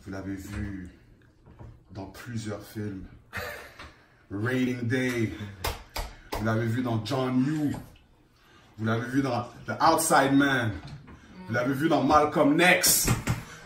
Vous l'avez vu dans plusieurs films. Rating Day. Vous l'avez vu dans John Woo. Vous l'avez vu dans The Outside Man. Vous l'avez vu dans Malcolm X.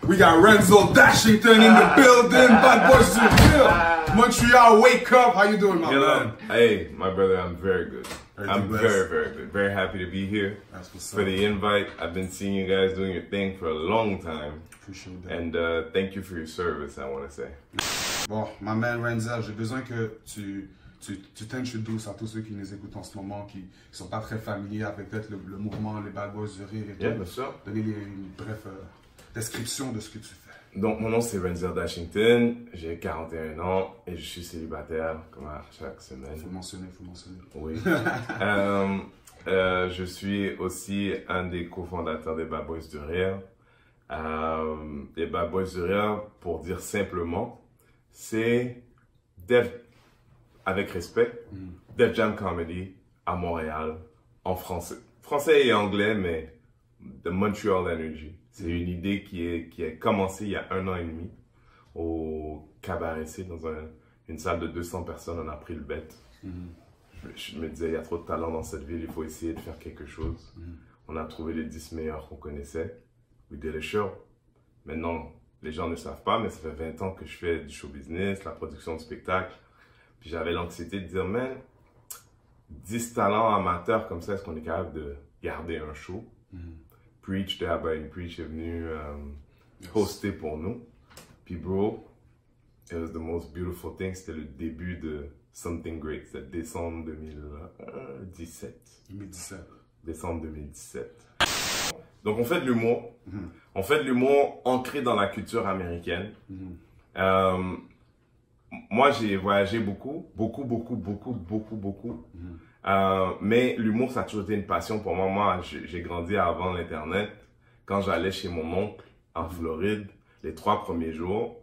We got Renzel Dashington in the building. Bad boys in the building. Montreal, wake up. How you doing, my man? Hey, my brother, I'm very good. I'm very good. Very happy to be here. That's what's up. For the invite. I've been seeing you guys doing your thing for a long time. Appreciate that. And thank you for your service, I want to say. Bon, my man Renzel, j'ai besoin que tu t'introduces à tous ceux qui nous écoutent en ce moment, qui sont pas très familiers avec peut-être le mouvement, les Bad Boys du Rire et tout. Bien sûr. Donner une brève description de ce que tu fais. Donc, mon nom c'est Renzel Dashington, j'ai 41 ans et je suis célibataire, comme à chaque semaine. Faut mentionner. Oui. Je suis aussi un des cofondateurs des Bad Boys du Rire. Les Bad Boys du Rire, pour dire simplement, c'est avec respect, Def Jam Comedy à Montréal, en français. Français et anglais, mais The Montreal Energy. C'est une idée qui a commencé il y a 1 an et demi au Cabaret C, dans une salle de 200 personnes. On a pris le bet. Je me disais, il y a trop de talent dans cette ville, il faut essayer de faire quelque chose. On a trouvé les 10 meilleurs qu'on connaissait. We did a show. Maintenant, les gens ne savent pas, mais ça fait 20 ans que je fais du show business, la production de spectacles. Puis j'avais l'anxiété de dire, man, 10 talents amateurs comme ça, est-ce qu'on est capable de garder un show? Preach de Habain Preach est venu hoster pour nous. Puis bro, it was the most beautiful thing. C'était le début de Something Great. C'était décembre 2017. Décembre 2017. Donc on fait de l'humour. On fait de l'humour ancré dans la culture américaine. Moi j'ai voyagé beaucoup. Mais l'humour, ça a toujours été une passion pour moi. Moi, j'ai grandi avant l'Internet. Quand j'allais chez mon oncle en Floride, les 3 premiers jours,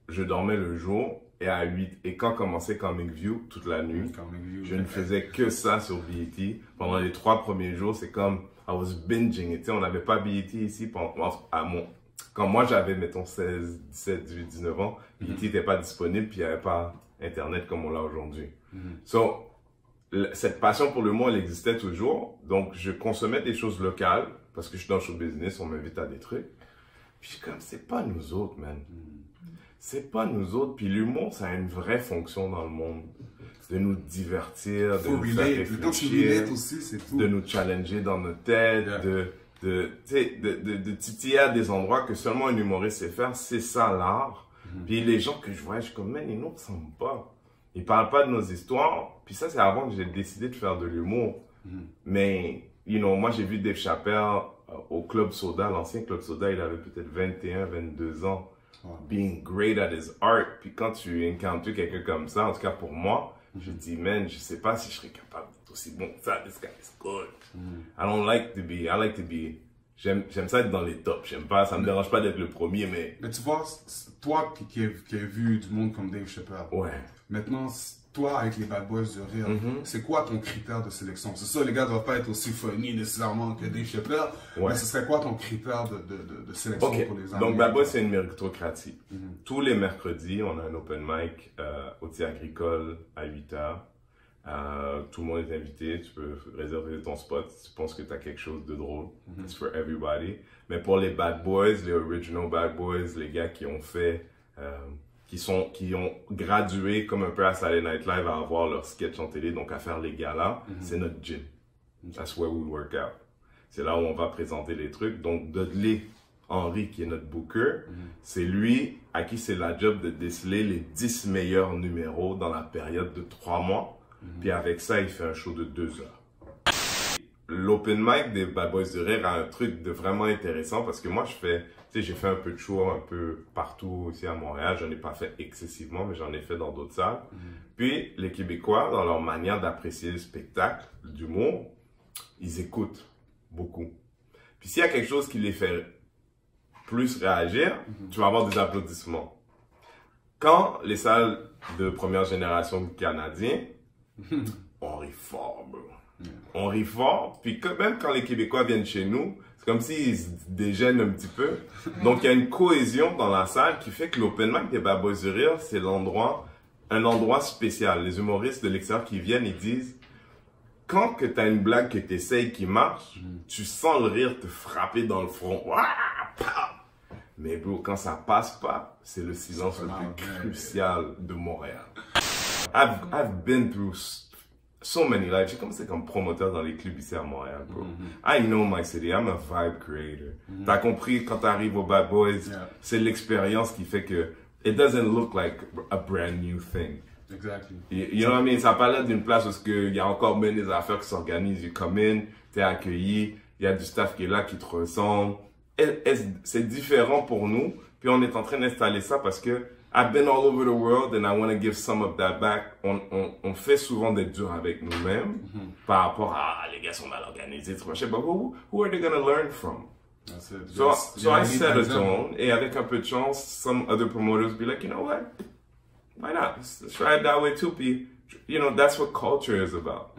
je dormais le jour et quand commençait Comic View, toute la nuit, je ne faisais que ça sur BET. Pendant les 3 premiers jours, c'est comme I was binging. Et on n'avait pas BET ici. Quand moi j'avais, mettons, 16, 17, 18, 19 ans, BET n'était pas disponible, puis il n'y avait pas Internet comme on l'a aujourd'hui. So, cette passion pour l'humour, elle existait toujours. Donc, je consommais des choses locales parce que je suis dans le show business, on m'invite à des trucs. Puis, comme, c'est pas nous autres, man. C'est pas nous autres. Puis, l'humour, ça a une vraie fonction dans le monde. De nous divertir, de nous faire réfléchir, aussi, c'est tout. de nous challenger dans notre tête, de titiller à des endroits que seulement un humoriste sait faire. C'est ça, l'art. Puis, les gens que je vois, je suis comme, man, ils nous ressemblent pas. Ils parlent pas de nos histoires. Puis ça, c'est avant que j'ai décidé de faire de l'humour. Mais, moi, j'ai vu Dave Chappelle au Club Soda. L'ancien Club Soda, il avait peut-être 21, 22 ans. Being great at his art. Puis quand tu encounters quelqu'un comme ça, en tout cas pour moi, je dis, man, je sais pas si je serais capable d'être aussi bon que ça. This guy is good. I like to be... J'aime ça être dans les tops. J'aime pas, ça me dérange pas d'être le premier, mais... Mais tu vois, toi qui as vu du monde comme Dave Chappelle. Ouais. Maintenant, toi, avec les Bad Boys du Rire, c'est quoi ton critère de sélection? C'est ça, les gars ne doivent pas être aussi funny nécessairement que Dave Chappelle, mais ce serait quoi ton critère de sélection pour les amis? Donc, Bad Boys, c'est une méritocratie. Tous les mercredis, on a un open mic au Théâtre Agricole à 8h. Tout le monde est invité, tu peux réserver ton spot si tu penses que tu as quelque chose de drôle. It's for everybody. Mais pour les Bad Boys, les original Bad Boys, les gars qui ont fait... qui ont gradué comme un peu à Saturday Night Live à avoir leur sketch en télé, donc à faire les galas, c'est notre gym. That's where we work out. C'est là où on va présenter les trucs. Donc, Dudley Henry, qui est notre booker, c'est lui à qui c'est la job de déceler les 10 meilleurs numéros dans la période de 3 mois. Puis avec ça, il fait un show de 2 heures. L'open mic des Bad Boys du Rire a un truc de vraiment intéressant parce que moi, j'ai fait un peu de show un peu partout aussi à Montréal. J'en ai pas fait excessivement, mais j'en ai fait dans d'autres salles. Puis, les Québécois, dans leur manière d'apprécier le spectacle, d'humour, ils écoutent beaucoup. Puis, s'il y a quelque chose qui les fait plus réagir, tu vas avoir des applaudissements. Quand les salles de première génération canadiens, on rit fort, bro. On rit fort, puis même quand les Québécois viennent chez nous, C'est comme s'ils se dégênent un petit peu. Donc, il y a une cohésion dans la salle qui fait que l'open mic des Bad Boys du Rire, c'est un endroit spécial. Les humoristes de l'extérieur qui viennent, ils disent, quand que t'as une blague que t'essayes qui marche, tu sens le rire te frapper dans le front. Mais bro, quand ça passe pas, c'est le silence le plus crucial de Montréal. I've been through so many lives. J'ai commencé comme promoteur dans les clubs ici à Montréal, bro. I know my city. I'm a vibe creator. T'as compris, quand t'arrives aux Bad Boys, c'est l'expérience qui fait que it doesn't look like a brand new thing. Exactly. You know what I mean? Ça parle d'une place où il y a encore même des affaires qui s'organisent. You come in, t'es accueilli, il y a du staff qui est là, qui te ressemble. C'est différent pour nous. Puis on est en train d'installer ça parce que I've been all over the world and I want to give some of that back. On fait souvent des durs avec nous-mêmes par rapport à les gars sont mal organisés, trop cher. But who are they going to learn from? That's it. So I set a tone. Et avec un peu de chance, some other promoters be like, you know what? Why not? Let's try it that way too. You know, that's what culture is about.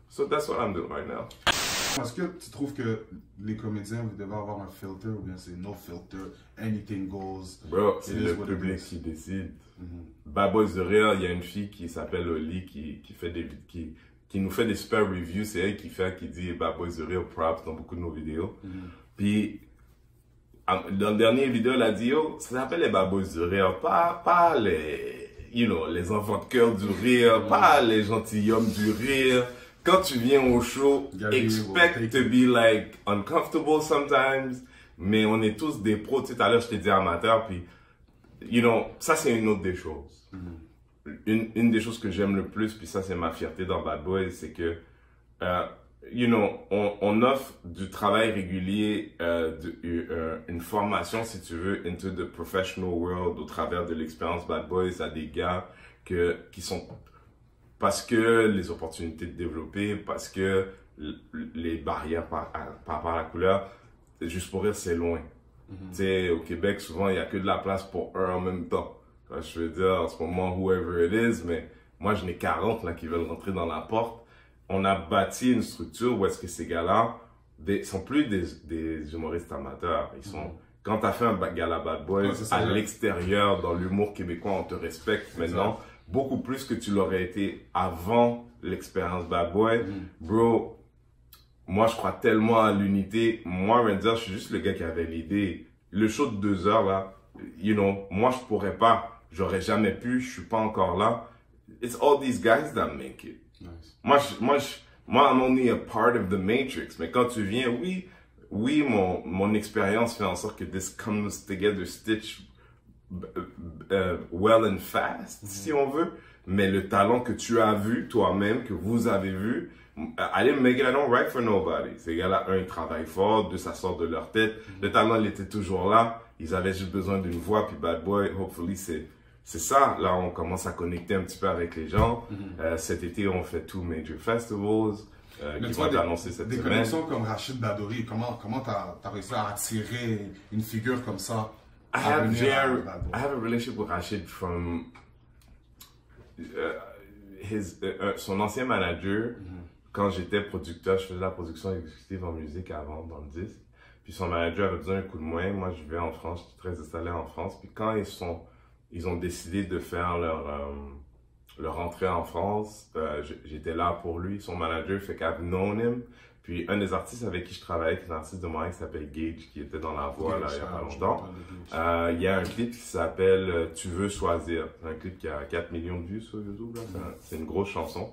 So that's what I'm doing right now. Est-ce que tu trouves que les comédiens, vous devez avoir un filter ou bien c'est no filter, anything goes? Bro, c'est le public qui décide. Bad Boys de Rire, il y a une fille qui s'appelle Oli qui nous fait des super reviews. C'est elle qui dit Bad Boys de Rire props dans beaucoup de nos vidéos. Puis, dans la dernière vidéo, elle a dit, oh, ça s'appelle les Bad Boys du Rire, pas les, les enfants de cœur du rire, pas les gentilshommes du rire. Quand tu viens au show, expect to be like uncomfortable sometimes, mais on est tous des pros. Tu sais, tout à l'heure, je t'ai dit amateur, puis, ça c'est une autre des choses. Une des choses que j'aime le plus, puis ça c'est ma fierté dans Bad Boys, c'est que, on offre du travail régulier, une formation, si tu veux, into the professional world au travers de l'expérience Bad Boys à des gars qui sont, parce que les opportunités de développer, parce que les barrières par rapport à la couleur, juste pour rire, c'est loin. Tu sais, au Québec, souvent, il n'y a que de la place pour un en même temps. Je veux dire, en ce moment, whoever it is, mais moi, je n'ai 40 là qui veulent rentrer dans la porte. On a bâti une structure où est-ce que ces gars-là sont plus des humoristes amateurs. Ils sont, quand tu as fait un gala Bad Boys, à l'extérieur, dans l'humour québécois, on te respecte maintenant. Beaucoup plus que tu l'aurais été avant l'expérience Bad Boy. Bro, moi, je crois tellement à l'unité. Moi, Renzer, je suis juste le gars qui avait l'idée. Le show de 2 heures, là, moi, je pourrais pas. J'aurais jamais pu. Je suis pas encore là. It's all these guys that make it. Nice. Moi, I'm only a part of the matrix. Mais quand tu viens, oui, mon expérience fait en sorte que this comes together, stitch well and fast, si on veut. Mais le talent que tu as vu toi-même, que vous avez vu, I didn't make it, I don't write for nobody. Ces gars-là, ils travaillent fort, ça sort de leur tête. Le talent, il était toujours là. Ils avaient juste besoin d'une voix, puis Bad Boy, hopefully, c'est ça. Là, on commence à connecter un petit peu avec les gens. Cet été, on fait 2 major festivals qui vont être annoncés cette semaine. Des connexions comme Rachid Badouri, comment t'as réussi à attirer une figure comme ça? I have a relationship with Rachid from son ancien manager. Quand j'étais producteur, je faisais la production exécutive en musique avant, dans le disque. Puis son manager avait besoin d'un coup de main. Moi, je vivais en France, j'étais très installé en France. Puis quand ils ont décidé de faire leur entrée en France, j'étais là pour lui. Son manager fait qu'I've known him. Puis un des artistes avec qui je travaillais, qui est un artiste de Montréal qui s'appelle Gage, qui était dans la voix là, il n'y a pas longtemps. Il y a un clip qui s'appelle Tu veux choisir. C'est un clip qui a 4 millions de vues sur YouTube. C'est une grosse chanson.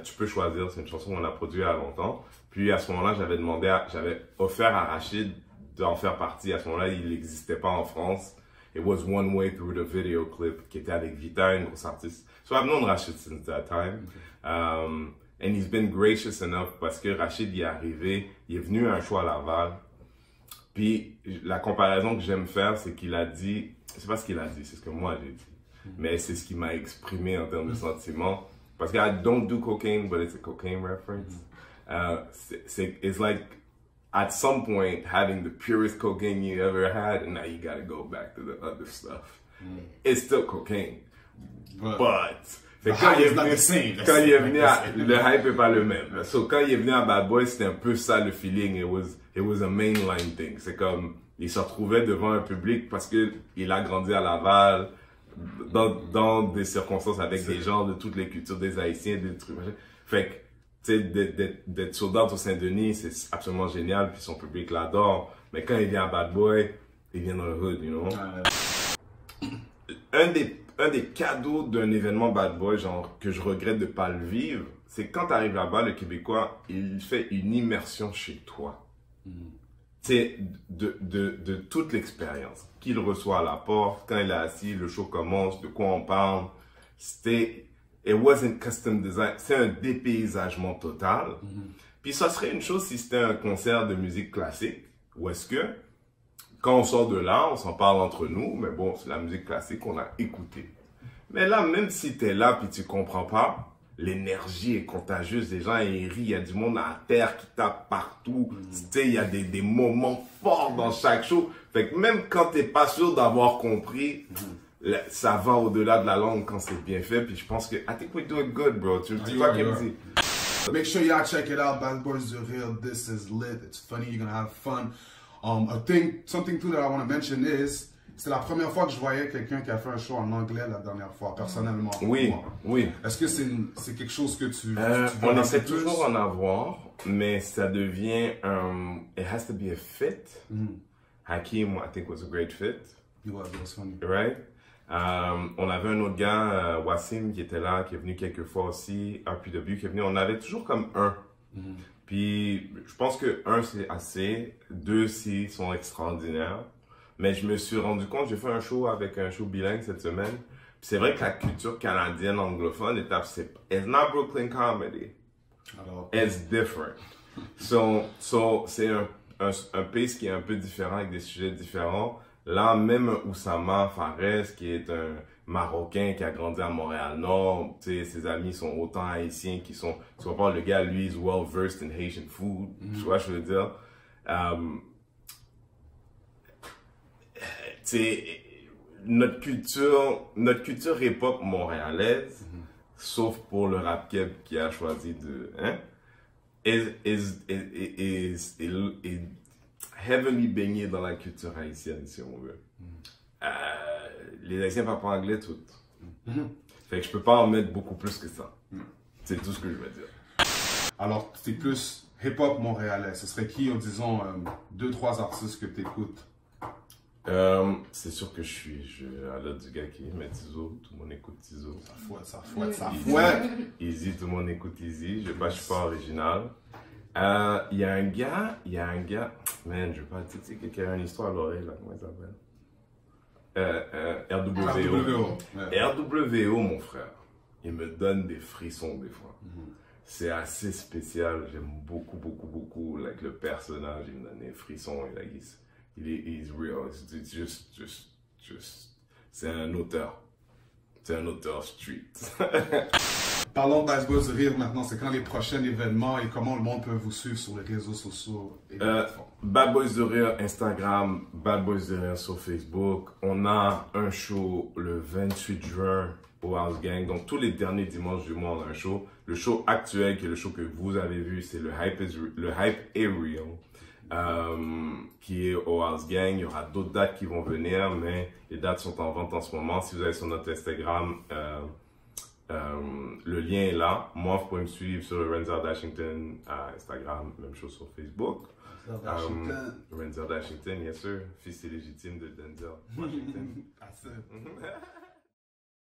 Tu peux choisir, c'est une chanson qu'on a produite il y a longtemps. Puis à ce moment-là, j'avais offert à Rachid d'en faire partie. À ce moment-là, il n'existait pas en France. It was one way through the video clip, qui était avec Vita, une grosse artiste. So I've known Rachid since that time. And he's been gracious enough parce que Rachid y est arrivé, il est venu à un show à Laval. Puis la comparaison que j'aime faire, c'est qu'il a dit, c'est pas ce qu'il a dit, c'est ce que moi j'ai dit. Mais c'est ce qu'il m'a exprimé en termes de sentiments. Parce que I don't do cocaine, but it's a cocaine reference. It's like, at some point, having the purest cocaine you ever had, and now you gotta go back to the other stuff. It's still cocaine. But Fait The que quand hype il est is not venu, the same. quand il est venu le hype est pas le même. So, quand il est venu à Bad Boy, c'était un peu ça le feeling. It was a mainline thing. C'est comme, il se retrouvait devant un public parce que il a grandi à Laval, dans des circonstances avec des gens de toutes les cultures, des Haïtiens, des trucs, machin. Fait que, tu sais, d'être soldat au Saint-Denis, c'est absolument génial, puis son public l'adore. Mais quand il vient à Bad Boy, il vient dans le hood, you know. Un des cadeaux d'un événement Bad Boy, genre, que je regrette de pas le vivre, c'est quand tu arrives là-bas, le Québécois, il fait une immersion chez toi. C'est de toute l'expérience qu'il reçoit à la porte, quand il est assis, le show commence, de quoi on parle. It wasn't custom design, c'est un dépaysagement total. Puis ça serait une chose si c'était un concert de musique classique, où est-ce que, quand on sort de là, on s'en parle entre nous, mais bon, c'est la musique classique qu'on a écoutée. Mais là, même si tu es là puis tu comprends pas, l'énergie est contagieuse, les gens ils rient, il y a du monde à terre qui tape partout, tu sais, il y a des moments forts dans chaque show. Fait que même quand t'es pas sûr d'avoir compris, ça va au-delà de la langue quand c'est bien fait, puis je pense que, I think we do it good, bro. Tu dis pas qu'elle me dit. Make sure y'all check it out, Bad Boys du Rire. This is lit, it's funny, you're gonna have fun. Something too that I want to mention is, c'est la première fois que je voyais quelqu'un qui a fait un show en anglais la dernière fois, personnellement. Oui, oui. Est-ce que c'est quelque chose que tu on essaie toujours d'en avoir, mais ça devient, it has to be a fit. Hakim, I think, was a great fit. It was funny. Right? On avait un autre gars, Wassim, qui était là, qui est venu quelques fois aussi, RPW, qui est venu. On avait toujours comme un. Puis, je pense que un, c'est assez. Deux, s'ils sont extraordinaires. Mais je me suis rendu compte, j'ai fait un show bilingue cette semaine. Puis c'est vrai que la culture canadienne anglophone est it's not Brooklyn comedy. Alors, It's different. So c'est un pace qui est un peu différent avec des sujets différents. Là, même Oussama Fares, qui est un Marocain qui a grandi à Montréal-Nord, tu sais, ses amis sont autant haïtiens qui sont, tu vas voir, le gars, lui, is well versed in Haitian food. Tu vois, je veux dire. C'est notre culture hip-hop montréalaise, sauf pour le rap keb qui a choisi de, is heavily baigné dans la culture haïtienne, si on veut. Les Haïtiens parlent pas anglais toutes. Fait que je peux pas en mettre beaucoup plus que ça. C'est tout ce que je veux dire. Alors, c'est plus hip-hop montréalais. Ce serait qui, disons, 2-3 artistes que tu écoutes? C'est sûr que je suis à l'autre du gars qui met Tizo, tout le monde écoute Tizo. Ça fouette. Easy, tout le monde écoute Easy, je suis pas original. Il y a un gars, man, je vais pas dire, tu sais, quelqu'un a une histoire à l'oreille, là, comment il s'appelle? RWO. RWO, mon frère, il me donne des frissons des fois. C'est assez spécial, j'aime beaucoup, like, le personnage, il me donne des frissons, et like, he's real, it's just, c'est un auteur street. Parlons de Bad Boys du Rire maintenant, c'est quand les prochains événements et comment le monde peut vous suivre sur les réseaux sociaux et Bad Boys du Rire Instagram, Bad Boys du Rire sur Facebook. On a un show le 28 juin au House Gang, donc tous les derniers dimanches du mois on a un show. Le show actuel, qui est le show que vous avez vu, c'est le Hype est Real, qui est au House Gang. Il y aura d'autres dates qui vont venir, mais les dates sont en vente en ce moment. Si vous allez sur notre Instagram, le lien est là. Moi, vous pouvez me suivre sur Renzel Dashington à Instagram, même chose sur Facebook. Renzel Dashington, yes sir, fils illégitime de Denzel Washington.